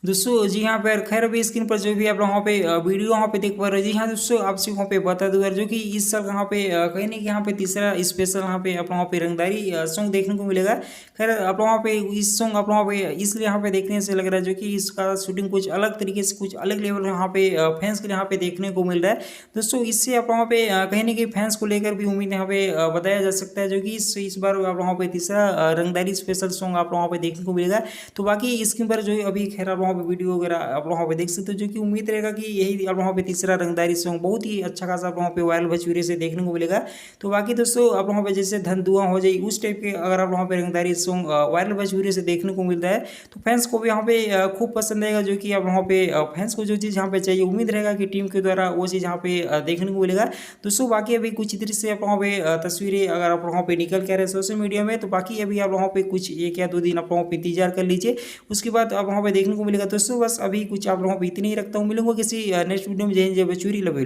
दोस्तों जी हाँ पर खैर अभी स्क्रीन पर जो भी आप लोग वहाँ पे वीडियो वहाँ पे देख पा रहे हो। जी हाँ दोस्तों, आपसे वहाँ पे बता दूँ यार, जो कि इस साल यहाँ पे कहीं नहीं कि यहाँ पे तीसरा स्पेशल यहाँ पे आप लोग वहाँ पे रंगदारी सॉन्ग देखने को मिलेगा। खैर आप लोग वहाँ पे इस सॉन्ग आप लोग वहाँ पे इसलिए यहाँ पे देखने से लग रहा है, जो कि इसका शूटिंग कुछ अलग तरीके से कुछ अलग लेवल में यहाँ पे फैंस के लिए यहाँ पे देखने को मिल रहा है। दोस्तों इससे आप लोग वहाँ पे कहीं ना कहीं फैंस को लेकर भी उम्मीद यहाँ पे बताया जा सकता है, जो कि इस बार आप लोग वहाँ पे तीसरा रंगदारी स्पेशल सॉन्ग आप लोग वहाँ पे देखने को मिलेगा। तो बाकी स्क्रीन पर जो अभी खैर आप वहाँ पे वीडियो वगैरह आप वहाँ पे देख सकते हो, जो कि उम्मीद रहेगा कि यही आप वहाँ पे तीसरा रंगदारी सॉन्ग बहुत ही अच्छा खासा आप वहाँ पे वायरल भोजपुरी से देखने को मिलेगा। तो बाकी दोस्तों आप वहाँ पे जैसे धन धुआं हो जाए उस टाइप के अगर आप वहाँ पे रंगदारी सॉन्ग वायरल भोजपुरी से देखने को मिलता है तो फैंस को भी यहाँ पे खूब पसंद आएगा, जो कि आप वहाँ पे फैंस को जो चीज़ यहाँ पे चाहिए उम्मीद रहेगा कि टीम के द्वारा वो चीज़ यहाँ पे देखने को मिलेगा। दोस्तों बाकी अभी कुछ इधर से आप वहाँ पे तस्वीरें अगर आप वहाँ पे निकल के आ रहे हैं सोशल मीडिया में, तो बाकी अभी आप वहाँ पे कुछ 1 या 2 दिन आप वहाँ पे इंतजार कर लीजिए, उसके बाद आप वहाँ पे देखने को मिलेगा। दोस्तों बस अभी कुछ आप लोगों पे इतनी ही रखता हूँ, मिलूंगा किसी नेक्स्ट वीडियो में। जय हिंद, जय भोजपुरी, लव यू।